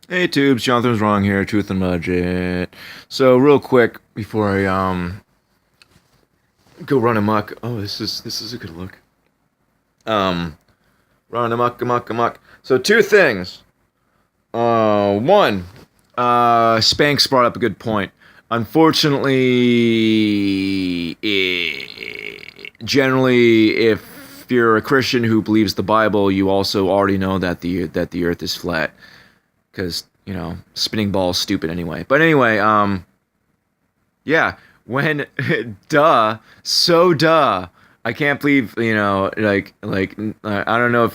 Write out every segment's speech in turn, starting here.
Hey tubes, Jonathan's wrong here. Truth and budget. So real quick before I go run amok. Oh, this is a good look. Um, Run amok. So two things. One. Spanx brought up a good point. Unfortunately, generally, if you're a Christian who believes the Bible, you also already know that the Earth is flat because spinning ball's stupid anyway. But anyway, yeah, when duh. I can't believe I don't know if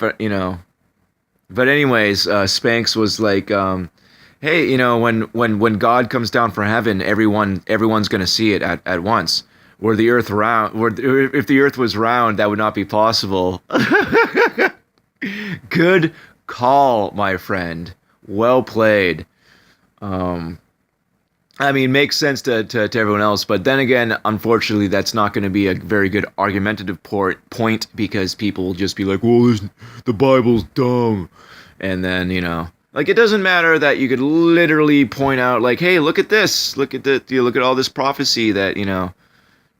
but anyways, Spanx was like, hey, when God comes down from heaven, everyone's gonna see it at once. Were the Earth round? If the Earth was round, that would not be possible. Good call, my friend. Well played. Um, I mean, makes sense to everyone else, but then again, unfortunately, that's not going to be a very good argumentative point because people will just be like, well, the Bible's dumb. And then, like, it doesn't matter that you could literally point out, like, hey, look at this. Look at all this prophecy that,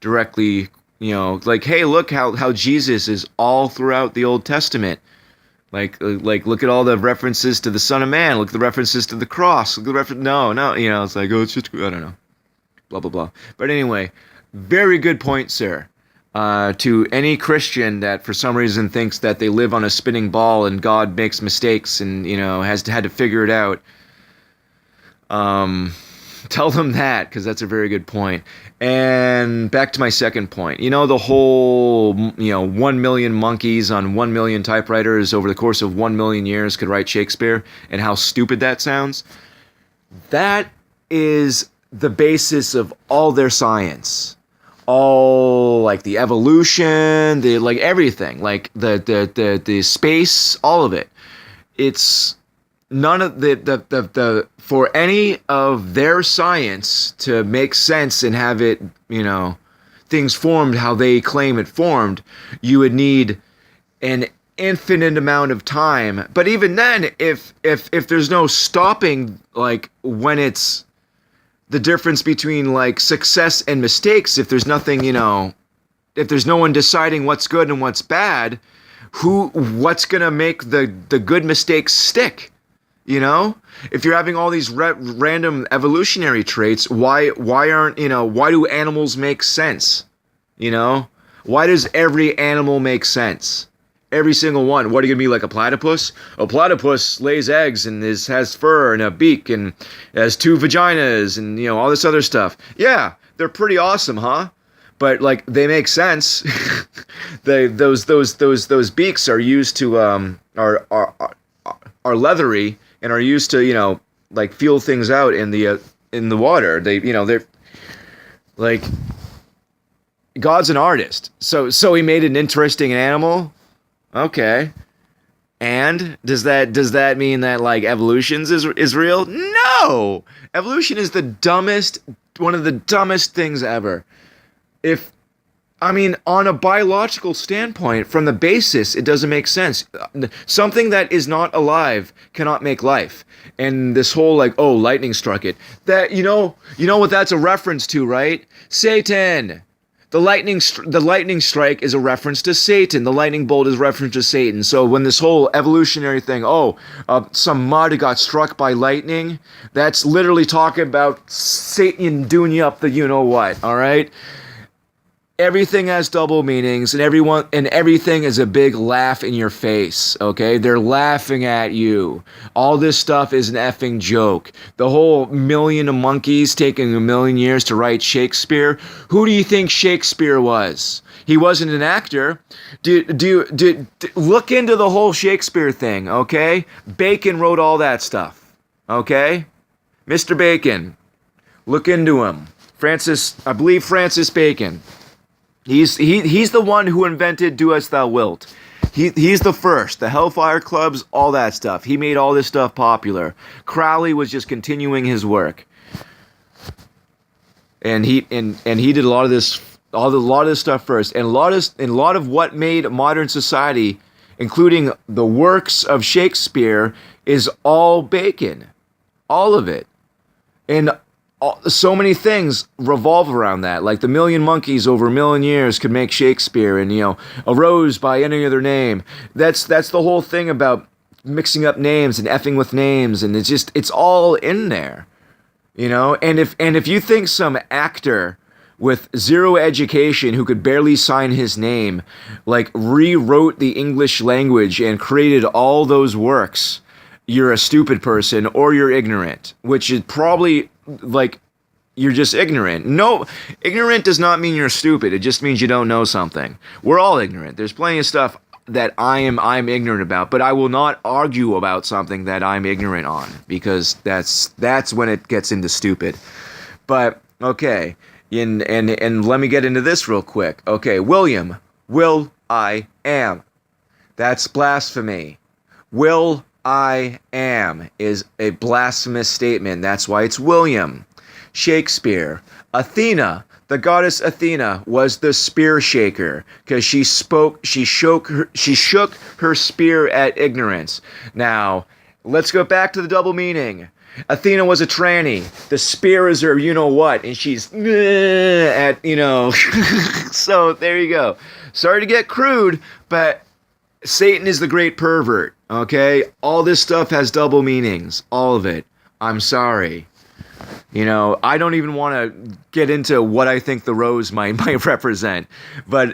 directly, like, hey, look how Jesus is all throughout the Old Testament. Like, look at all the references to the Son of Man. Look at the references to the cross. Look at the reference. No, it's like, oh, it's just, I don't know, blah blah blah. But anyway, very good point, sir. To any Christian that for some reason thinks that they live on a spinning ball and God makes mistakes and had to figure it out, tell them that because that's a very good point. And back to my second point. The whole 1 million monkeys on 1 million typewriters over the course of 1 million years could write Shakespeare and how stupid that sounds. That is the basis of all their science. All like the evolution, the like everything, like the space, all of it. It's none of the for any of their science to make sense and have it, things formed how they claim it formed, you would need an infinite amount of time. But even then, if there's no stopping, like when it's the difference between like success and mistakes, if there's nothing, if there's no one deciding what's good and what's bad, what's gonna make the good mistakes stick? If you're having all these random evolutionary traits, why do animals make sense? Why does every animal make sense? Every single one. What are you gonna be like a platypus? A platypus lays eggs and has fur and a beak and has two vaginas and all this other stuff. Yeah, they're pretty awesome, huh? But like they make sense. Those beaks are used to are leathery and are used to like feel things out in the water. They're like God's an artist, so he made an interesting animal. Okay, and does that mean that like evolutions is real? No, evolution is one of the dumbest things ever. If I mean, on a biological standpoint, from the basis, it doesn't make sense. Something that is not alive cannot make life. And this whole like, oh, lightning struck it. That what that's a reference to, right? Satan. The lightning strike is a reference to Satan. The lightning bolt is a reference to Satan. So when this whole evolutionary thing, some mud got struck by lightning, that's literally talking about Satan doing you up the you know what. All right. Everything has double meanings and everything is a big laugh in your face, okay? They're laughing at you. All this stuff is an effing joke. The whole million of monkeys taking a million years to write Shakespeare. Who do you think Shakespeare was? He wasn't an actor. Look into the whole Shakespeare thing, okay? Bacon wrote all that stuff, okay? Mr. Bacon. Look into him. I believe Francis Bacon. He's the one who invented "Do as Thou Wilt." He's the first. The Hellfire Clubs, all that stuff. He made all this stuff popular. Crowley was just continuing his work, and he did a lot of this stuff first. And a lot of what made modern society, including the works of Shakespeare, is all Bacon. All of it. And so many things revolve around that. Like the million monkeys over a million years could make Shakespeare, and a rose by any other name. That's the whole thing about mixing up names and effing with names, and it's all in there. And if you think some actor with zero education who could barely sign his name like rewrote the English language and created all those works, you're a stupid person or you're ignorant, which is probably like you're just ignorant. No, ignorant does not mean you're stupid. It just means you don't know something. We're all ignorant. There's plenty of stuff that I'm ignorant about, but I will not argue about something that I'm ignorant on, because that's when it gets into stupid. But okay, and let me get into this real quick. Okay, William, will I am. That's blasphemy. Will I am is a blasphemous statement. That's why it's William. Shakespeare. Athena, the goddess Athena, was the spear shaker because she shook her spear at ignorance. Now, let's go back to the double meaning. Athena was a tranny. The spear is her you-know-what, and she's at, So, there you go. Sorry to get crude, but Satan is the great pervert, okay? All this stuff has double meanings. All of it. I'm sorry. I don't even want to get into what I think the rose might represent, but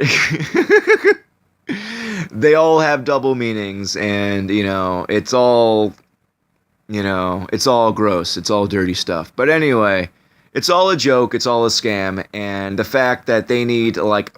they all have double meanings, and, it's all... it's all gross. It's all dirty stuff. But anyway, it's all a joke. It's all a scam. And the fact that they need like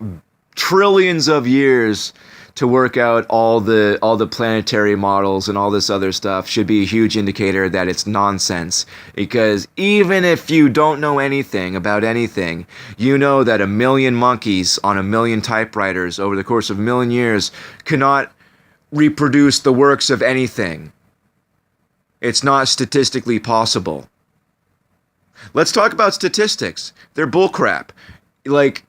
trillions of years to work out all the planetary models and all this other stuff should be a huge indicator that it's nonsense. Because even if you don't know anything about anything, you know that a million monkeys on a million typewriters over the course of a million years cannot reproduce the works of anything. It's not statistically possible. Let's talk about statistics. They're bullcrap. Like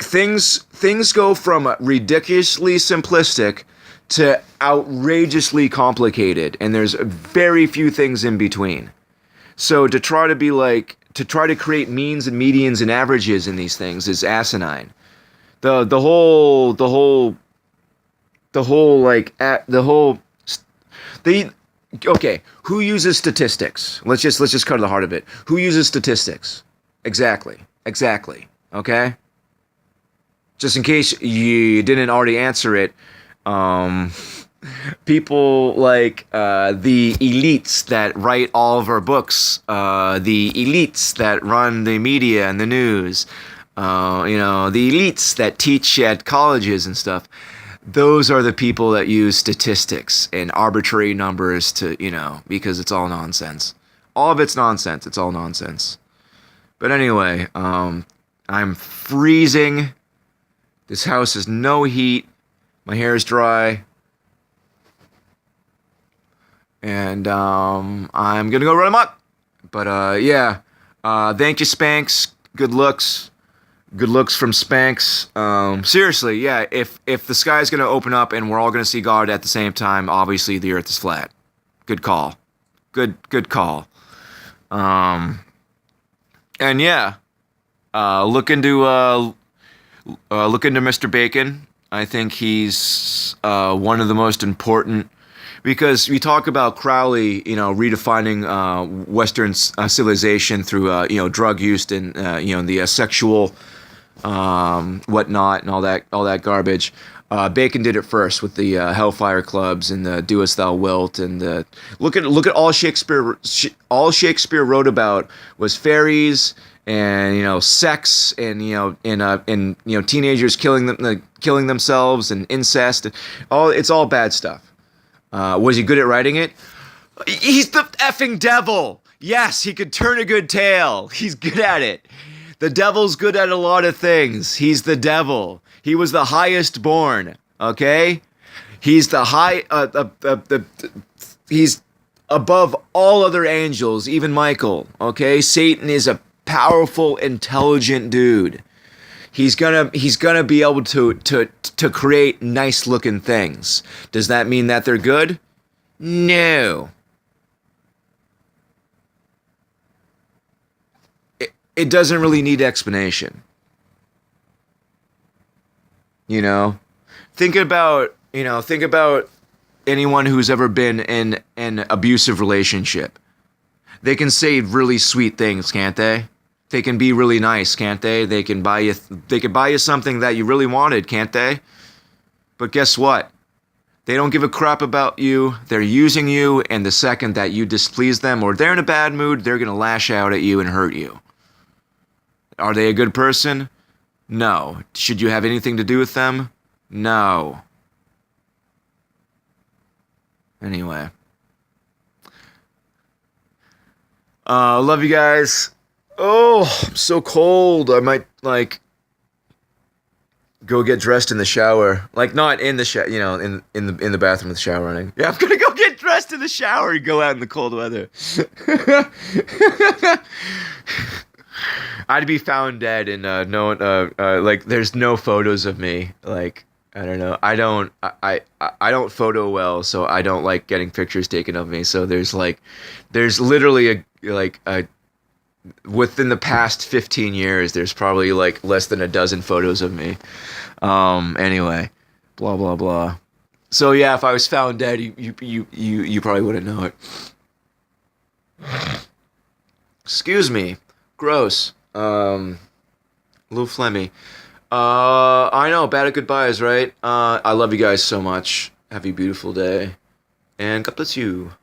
things go from ridiculously simplistic to outrageously complicated, and there's very few things in between. So to try to create means and medians and averages in these things is asinine. Okay, who uses statistics? Let's just cut to the heart of it. Who uses statistics? Exactly. Okay? Just in case you didn't already answer it, people like the elites that write all of our books, the elites that run the media and the news, the elites that teach at colleges and stuff. Those are the people that use statistics and arbitrary numbers to, because it's all nonsense. All of it's nonsense. It's all nonsense. But anyway, I'm freezing. This house has no heat. My hair is dry. And I'm going to go run amok. But yeah, thank you, Spanx. Good looks. Good looks from Spanx. Seriously, yeah, if the sky's going to open up and we're all going to see God at the same time, obviously the earth is flat. Good call. Good call. And yeah, look into Mr. Bacon. I think he's one of the most important, because we talk about Crowley, redefining Western civilization through drug use and the sexual whatnot and all that garbage. Bacon did it first with the Hellfire Clubs and the Do As Thou Wilt, and the look at all Shakespeare. All Shakespeare wrote about was fairies and sex and teenagers killing themselves and incest. It's all bad stuff. Was he good at writing it? He's the effing devil. Yes, he could turn a good tale. He's good at it. The devil's good at a lot of things. He's the devil. He was the highest born, okay? He's the he's above all other angels, even Michael, okay? Satan is a powerful, intelligent dude. He's gonna be able to create nice looking things. Does that mean that they're good? No. it doesn't really need explanation. You know, think about anyone who's ever been in an abusive relationship. They can say really sweet things, can't they? They can be really nice, can't they? They can buy you something that you really wanted, can't they? But guess what? They don't give a crap about you. They're using you, and the second that you displease them or they're in a bad mood, they're going to lash out at you and hurt you. Are they a good person? No. Should you have anything to do with them? No. Anyway. Love you guys. Oh, I'm so cold. I might, like, go get dressed in the shower. Like, not in the shower, in the bathroom with the shower running. Yeah, I'm gonna go get dressed in the shower and go out in the cold weather. I'd be found dead and like there's no photos of me. Like, I don't know. I don't photo well, so I don't like getting pictures taken of me. So there's literally a within the past 15 years, there's probably like less than a dozen photos of me. Anyway, blah blah blah. So yeah, if I was found dead, you probably wouldn't know it. Excuse me. Gross. Little phlegmy. I know, bad at goodbyes, right? I love you guys so much. Have a beautiful day. And God bless you.